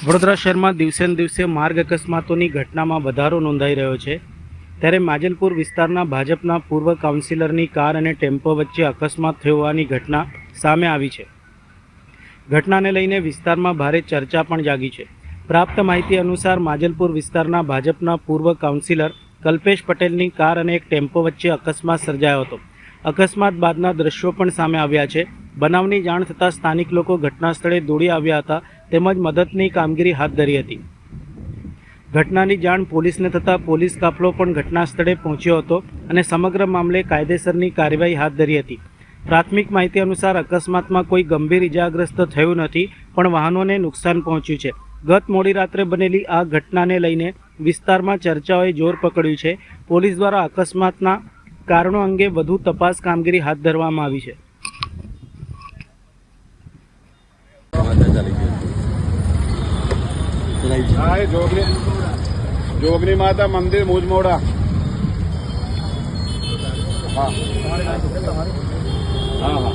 વડોદરા શહેરમાં દિવસે ને દિવસે માર્ગ અકસ્માતોની ઘટનામાં વધારો નોંધાઈ રહ્યો છે। ત્યારે માજલપુર વિસ્તારના ભાજપના પૂર્વ કાઉન્સિલરની કાર અને ટેમ્પો વચ્ચે અકસ્માત થયો હોવાની ઘટના સામે આવી છે। ઘટનાને લઈને વિસ્તારમાં ભારે ચર્ચા પણ જાગી છે। પ્રાપ્ત માહિતી અનુસાર માજલપુર વિસ્તારના ભાજપના પૂર્વ કાઉન્સિલર કલ્પેશ પટેલની કાર અને એક ટેમ્પો વચ્ચે અકસ્માત સર્જાયો હતો। અકસ્માત બાદના દ્રશ્યો પણ સામે આવ્યા છે। બનાવની જાણ થતાં સ્થાનિક લોકો ઘટના સ્થળે દોડી આવ્યા હતા તેમજ મદદની કામગીરી હાથ ધરી હતી। ઘટનાની જાણ પોલીસને થતાં પોલીસ કાફલો પણ ઘટના સ્થળે પહોંચ્યો હતો અને સમગ્ર મામલે કાયદેસરની કાર્યવાહી હાથ ધરી હતી। પ્રાથમિક માહિતી અનુસાર અકસ્માતમાં કોઈ ગંભીર ઇજાગ્રસ્ત થયું નથી પણ વાહનોને નુકસાન પહોંચ્યું છે। ગત મોડી રાત્રે બનેલી આ ઘટનાને લઈને વિસ્તારમાં ચર્ચાઓએ જોર પકડ્યું છે। પોલીસ દ્વારા અકસ્માતના કારણો અંગે વધુ તપાસ કામગીરી હાથ ધરવામાં આવી છે। जोगनी माता मंदिर मुजमोड़ा। हाँ हाँ हाँ